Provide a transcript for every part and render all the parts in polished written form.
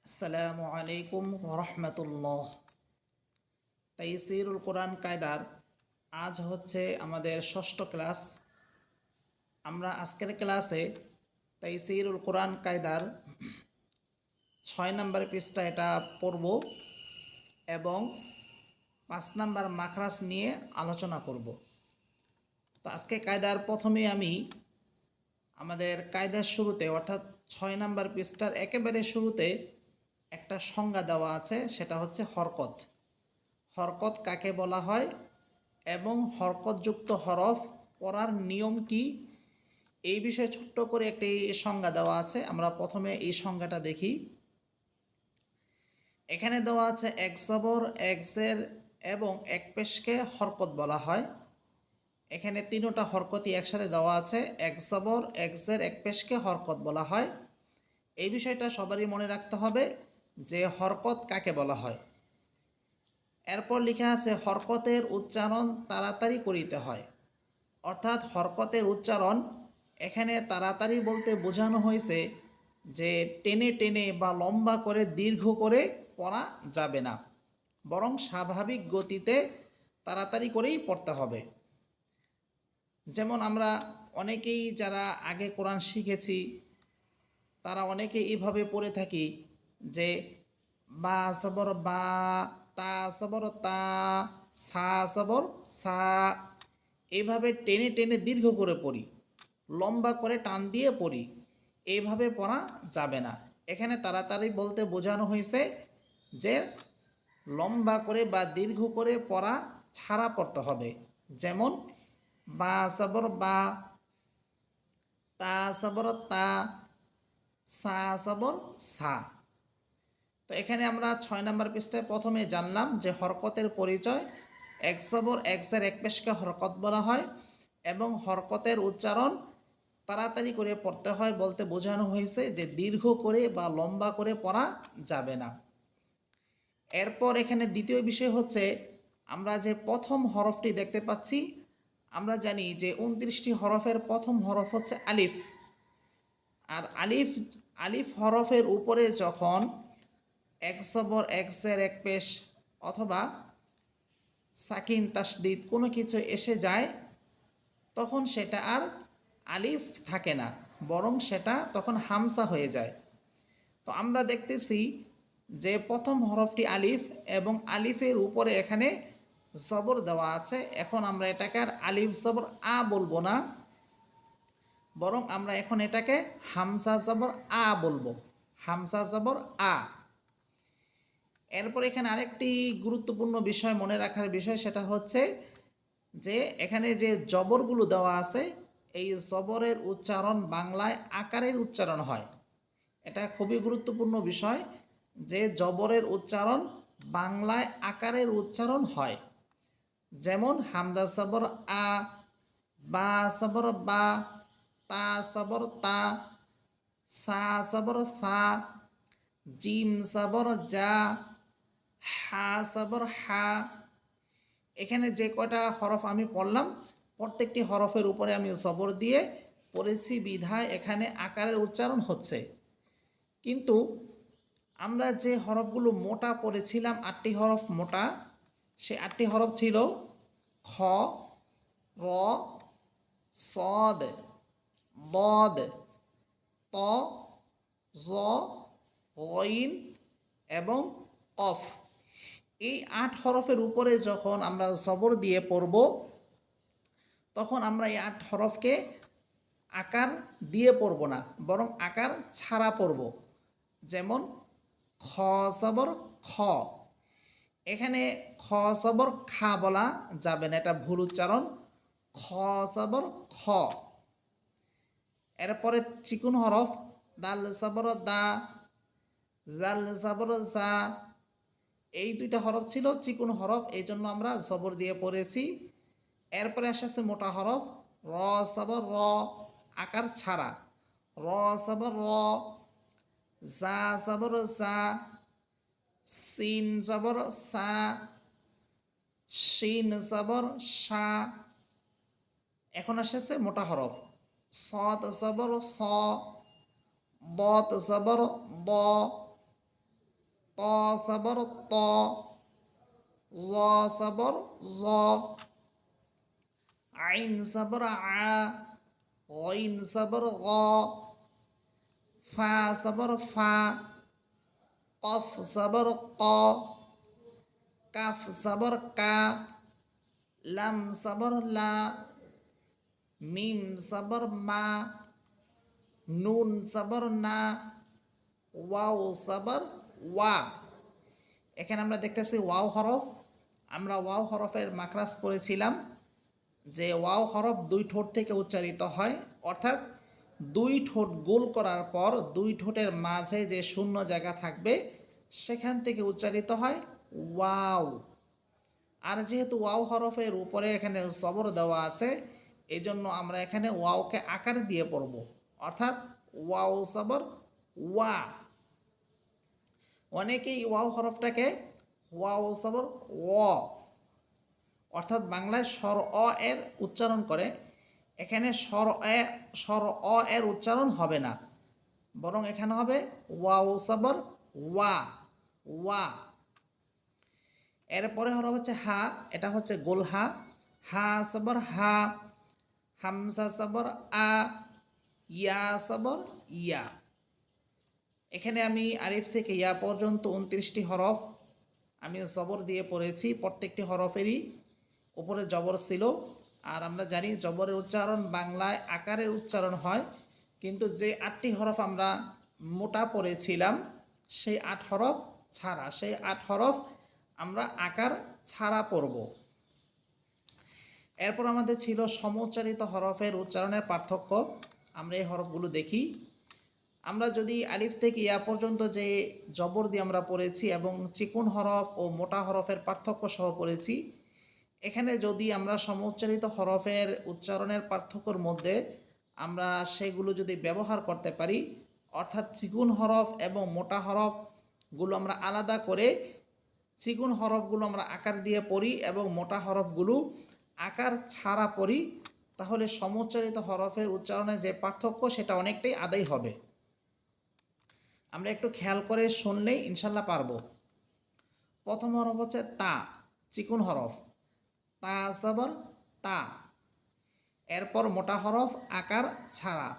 আসসালামু আলাইকুম রহমতুল্লাহ। তাইসিরুল কোরআন কায়দার আজ হচ্ছে আমাদের ষষ্ঠ ক্লাস। আমরা আজকের ক্লাসে তাইসিরুল কোরআন কায়দার 6 নম্বর পৃষ্ঠা এটা পড়ব এবং 5 নম্বর মাখরাজ নিয়ে আলোচনা করব। তো আজকে কায়দার প্রথমে আমি আমাদের কায়দার শুরুতে অর্থাৎ 6 নম্বর পৃষ্ঠার একেবারে শুরুতে একটা সংজ্ঞা দেওয়া আছে, সেটা হচ্ছে হরকত। হরকত কাকে বলা হয় এবং হরকতযুক্ত হরফ পড়ার নিয়ম কি, এই বিষয়ে ছোট্ট করে একটি সংজ্ঞা দেওয়া আছে। আমরা প্রথমে এই সংজ্ঞাটা দেখি। এখানে দেওয়া আছে এক জবর, এক জের এবং এক পেশকে হরকত বলা হয়। এখানে তিনটা হরকতই একসাথে দেওয়া আছে, এক জবর, এক জের, এক পেশকে হরকত বলা হয়। এই বিষয়টা সবারই মনে রাখতে হবে যে হরকত কাকে বলা হয়। এরপর লেখা আছে হরকতের উচ্চারণ তাড়াতাড়ি করিতে হয়। অর্থাৎ হরকতের উচ্চারণ এখানে তাড়াতাড়ি বলতে বোঝানো হয়েছে যে টেনে টেনে বা লম্বা করে দীর্ঘ করে পড়া যাবে না, বরং স্বাভাবিক গতিতে তাড়াতাড়ি করেই পড়তে হবে। যেমন আমরা অনেকেই যারা আগে কোরআন শিখেছি তারা অনেকে এইভাবে পড়ে থাকি যে বা সবর বা, তা সবর তা, সা সবর সা, এইভাবে টেনে টেনে দীর্ঘ করে পড়ি, লম্বা করে টান দিয়ে পড়ি। এইভাবে পড়া যাবে না। এখানে তাড়াতাড়ি বলতে বোঝানো হয়েছে যে লম্বা করে বা দীর্ঘ করে পড়া ছাড়া পড়তে হবে। যেমন বা সবর বা, তা সবর তা, সা সবর সা। তো এখানে আমরা 6 নম্বর পৃষ্ঠায় প্রথমে জানলাম যে হরকতের পরিচয়। এক জবর, এক জের, এক পেশকে হরকত বলা হয় এবং হরকতের উচ্চারণ তাড়াতাড়ি করে পড়তে হয় বলতে বোঝানো হয়েছে যে দীর্ঘ করে বা লম্বা করে পড়া যাবে না। এরপর এখানে দ্বিতীয় বিষয় হচ্ছে আমরা যে প্রথম হরফটি দেখতে পাচ্ছি, আমরা জানি যে 29টি হরফের প্রথম হরফ হচ্ছে আলিফ। আর আলিফ আলিফ হরফের উপরে যখন এক জবর, এক জের, এক পেশ অথবা সাকিন তাসদিদ কোনো কিছু এসে যায় তখন সেটা আর আলিফ থাকে না, বরং সেটা তখন হামসা হয়ে যায়। তো আমরা দেখতেছি যে প্রথম হরফটি আলিফ এবং আলিফের উপরে এখানে জবর দেওয়া আছে। এখন আমরা এটাকে আর আলিফ জবর আ বলবো না, বরং আমরা এখন এটাকে হামসা জবর আ বলবো, হামসা জবর আ। এরপর এখানে আরেকটি গুরুত্বপূর্ণ বিষয় মনে রাখার বিষয়, সেটা হচ্ছে যে এখানে যে জবরগুলো দেওয়া আছে এই জবরের উচ্চারণ বাংলায় আকারের উচ্চারণ হয়। এটা খুবই গুরুত্বপূর্ণ বিষয় যে জবরের উচ্চারণ বাংলায় আকারের উচ্চারণ হয়। যেমন হামজা সবর আ, বা সবর বা, তা সবর তা, সা সবর সা, জিম সবর যা, হা সবর হা। এখানে যে কয়টা হরফ আমি পড়লাম প্রত্যেকটি হরফের উপরে আমি জবর দিয়ে পড়েছি বিধায় এখানে আকারের উচ্চারণ হচ্ছে। কিন্তু আমরা যে হরফগুলো মোটা পড়েছিলাম 8টি হরফ মোটা, সে 8টি হরফ ছিল খ, র, সদ, বদ, ত, জ, গইন এবং অফ। এই 8 হরফের উপরে যখন আমরা জবর দিয়ে পড়ব তখন আমরা এই 8 হরফকে আকার দিয়ে পড়ব না, বরং আকার ছাড়া পড়ব। যেমন খ সবর খ, এখানে খ সবর খা বলা যাবে না, এটা ভুল উচ্চারণ। খ সবর খ। এরপরে চিকুন হরফ দাল সবর দা, জাল সবর জা। এই দুইটা হরফ ছিল চিকুন হরফ, এই জন্য আমরা জবর দিয়ে পড়েছি। এরপরে আসছে মোটা হরফ র সবর র, আকার ছাড়া। র সবর র, জা সবর জা, সিন জবর সা, শিন জবর সা। এখন আসছে মোটা হরফ সদ জবর স, দত জবর দ, ত সবর ত, জ সবর জ, আইন সবর আ, গইন সবর গ, ফা সবর ফা, কফ সবর ক, কাফ সবর কা, লাম সবর লা, মিম সবর মা, নুন সবর না, ওয়াও সবর ওয়া। এখানে আমরা দেখতেছি ওয়াও হরফ। আমরা ওয়াও হরফের মাখরাজ পড়েছিলাম যে ওয়াও হরফ দুই ঠোঁট থেকে উচ্চারিত হয়, অর্থাৎ দুই ঠোঁট গোল করার পর দুই ঠোঁটের মাঝে যে শূন্য জায়গা থাকবে সেখান থেকে উচ্চারিত হয় ওয়াও। আর যেহেতু ওয়াও হরফের উপরে এখানে জবর দেওয়া আছে, এই জন্য আমরা এখানে ওয়াওকে আকার দিয়ে পড়ব, অর্থাৎ ওয়াও সবর ওয়া। অনেকেই ওয়াও হরফটাকে ওয়াও সবর ও, অর্থাৎ বাংলায় স্বর অ এর উচ্চারণ করে। এখানে স্বর অ এর উচ্চারণ হবে না, বরং এখানে হবে ওয়াও সবর ওয়া ওয়া। এরপরে হরফ হচ্ছে হা, এটা হচ্ছে গোল হা। হা সবর হা, হামসা সবর আ, ইয়া সবর ইয়া। এখানে আমি আলিফ থেকে ইয়া পর্যন্ত 29টি হরফ আমি জবর দিয়ে পড়েছি। প্রত্যেকটি হরফেরই উপরে জবর ছিল। আর আমরা জানি জবরের উচ্চারণ বাংলায় আকারের উচ্চারণ হয়, কিন্তু যে 8টি হরফ আমরা মোটা পড়েছিলাম সেই 8 হরফ ছাড়া, সেই 8 হরফ আমরা আকার ছাড়া পড়ব। এরপর আমাদের ছিল সমউচ্চারিত হরফের উচ্চারণের পার্থক্য। আমরা এই হরফগুলো দেখি। আমরা যদি আলিফ থেকে ইয়া পর্যন্ত যে জবর দিয়ে আমরা পড়েছি এবং চিকুন হরফ ও মোটা হরফের পার্থক্য সহ পড়েছি, এখানে যদি আমরা সমউচ্চারিত হরফের উচ্চারণের পার্থক্যর মধ্যে আমরা সেগুলো যদি ব্যবহার করতে পারি, অর্থাৎ চিকুন হরফ এবং মোটা হরফগুলো আমরা আলাদা করে চিকুন হরফগুলো আমরা আকার দিয়ে পড়ি এবং মোটা হরফগুলো আকার ছাড়া পড়ি, তাহলে সমউচ্চারিত হরফের উচ্চারণের যে পার্থক্য সেটা অনেকটাই আদায় হবে। আমরা একটু খেয়াল করে শুনলেই ইনশাল্লাহ পারবো। প্রথম হরফ হচ্ছে তা, চিকুন হরফ, তা সবর তা। এরপর মোটা হরফ আকার ছাড়া,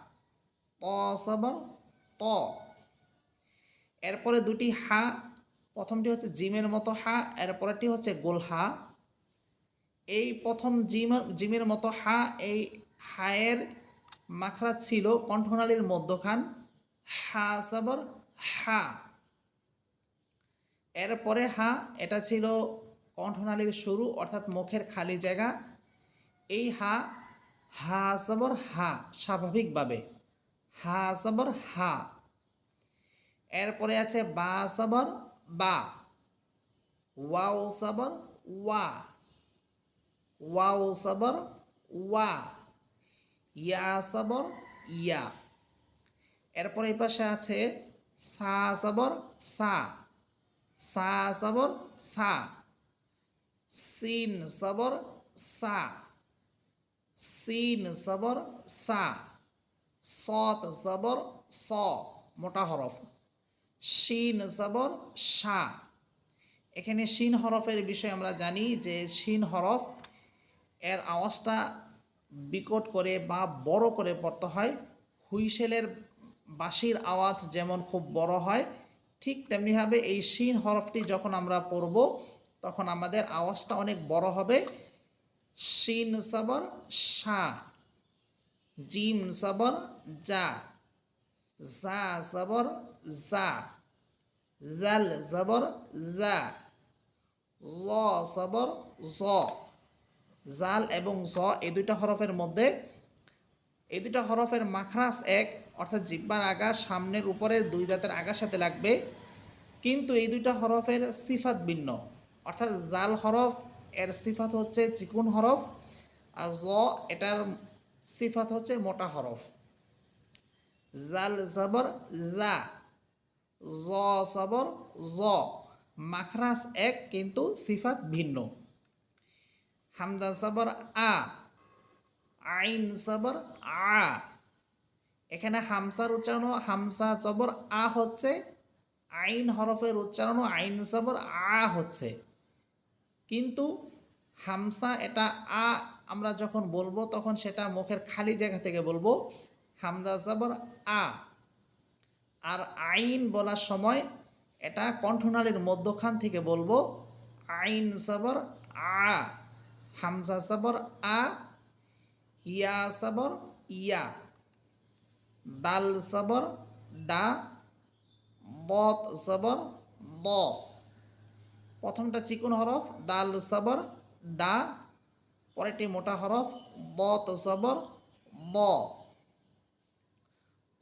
ত সবর ত। এরপরে দুটি হা, প্রথমটি হচ্ছে জিমের মতো হা, এরপরটি হচ্ছে গোল হা। এই প্রথম জিমের মতো হা, এই হায়ের মাখরাজ ছিল কণ্ঠনালীর মধ্যখান, হা সবর হা। এরপরে হা, এটা ছিল কণ্ঠনালীর শুরু, অর্থাৎ মুখের খালি জায়গা। এই হা, হা সবর হা, স্বাভাবিকভাবে হা সবর হা। এরপরে আছে বা সবর বা, ওয়াও সবর ওয়া, ওয়াও সবর ওয়া, ইয়া সবর ইয়া। এরপরে এই পাশে আছে সা সবর সা, সা সবর সা, সিন সবর সা, সিন সবর সা, সত সবর স, মোটা হরফ, শিন সবর শা। এখানে শিন হরফের বিষয়ে আমরা জানি যে শিন হরফ এর আওয়াজটা বিকট করে বা বড় করে পড়তে হয়। হুইসেলের বাঁশির আওয়াজ যেমন খুব বড় হয়, ঠিক তেমনিভাবে এই শিন হরফটি যখন আমরা পড়ব তখন আমাদের আওয়াজটা অনেক বড় হবে। শিন সবর শা, জিম সবর যা, জা সবর যা, জাল সবর যা, জ সবর জ। জাল এবং জ এই দুইটা হরফের মধ্যে, এই দুইটা হরফের মাখরাজ এক, অর্থাৎ জিহ্বার আগা সামনের উপরের দুই দাঁতের আগার সাথে লাগবে, কিন্তু এই দুইটা হরফের সিফাত ভিন্ন। অর্থাৎ জাল হরফ এর সিফাত হচ্ছে চিকুন হরফ, আর জ এটার সিফাত হচ্ছে মোটা হরফ। জাল জবর জা, জ সবর জ, মাখরাজ এক কিন্তু সিফাত ভিন্ন। হামজা সবর আ, আইন সবর আ। এখানে হামসার উচ্চারণ হামসা জবর আ হচ্ছে আইন হরফের উচ্চারণও আইন জবর আ হচ্ছে, কিন্তু হামসা এটা আ আমরা যখন বলবো তখন সেটা মুখের খালি জায়গা থেকে বলবো, হামজা জবর আ। আর আইন বলার সময় এটা কণ্ঠনালীর মধ্যখান থেকে বলবো, আইন জবর আ, হামজা জবর আ, ইয়া জবর ইয়া, দাল জবর দা, বত জবর ব। প্রথমটা চিকুন হরফ দাল জবর দা, পরেরটি মোটা হরফ বত জবর ব,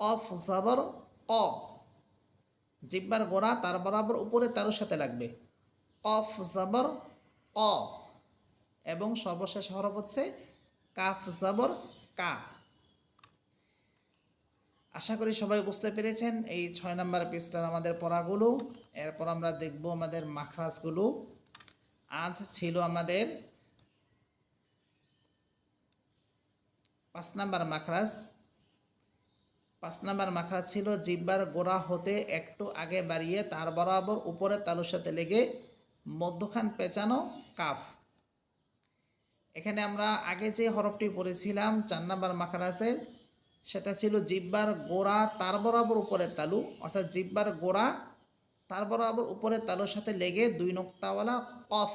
কফ জবর ক, জিব্বার গোড়া তার বরাবর উপরে তারুর সাথে লাগবে, কফ জবর ক। এবং সর্বশেষ হরফ হচ্ছে কাফ জবর কা। আশা করি সবাই বুঝতে পেরেছেন এই 6 নম্বর পৃষ্ঠার আমাদের পড়াগুলো। এরপর আমরা দেখব আমাদের মাখরাজগুলো। আজ ছিল আমাদের 5 নম্বর মাখরাজ। 5 নম্বর মাখরাজ ছিল জিব্বার গোড়া হতে একটু আগে বাড়িয়ে তার বরাবর উপরের তালুর সাথে লেগে মধ্যখান পেঁচানো কাফ। এখানে আমরা আগে যে হরফটি পড়েছিলাম 4 নম্বর মাখরাজের, সেটা ছিল জিব্বার গোড়া তার বরাবর উপরের তালু, অর্থাৎ জিব্বার গোড়া তার বরাবর উপরের তালুর সাথে লেগে 2 নোক্তাওয়ালা কফ,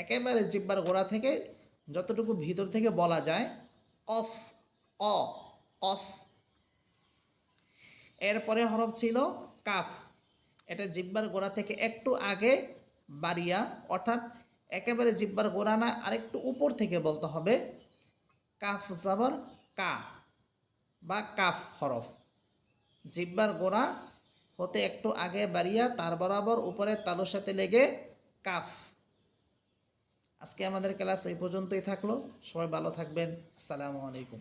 একেবারে জিব্বার গোড়া থেকে যতটুকু ভিতর থেকে বলা যায় কফ, অ কফ। এরপরে হরফ ছিল কাফ, এটা জিব্বার গোড়া থেকে একটু আগে বাড়িয়া, অর্থাৎ একেবারে জিব্বার গোড়া না, আরেকটু উপর থেকে বলতে হবে, কাফ জবর কা বা কাফ হরফ, জিব্বার গোড়া হতে একটু আগে বাড়িয়া তার বরাবর উপরের তালুর সাথে লেগে কাফ। আজকে আমাদের ক্লাস এই পর্যন্তই থাকলো। সবাই ভালো থাকবেন। আসসালামু আলাইকুম।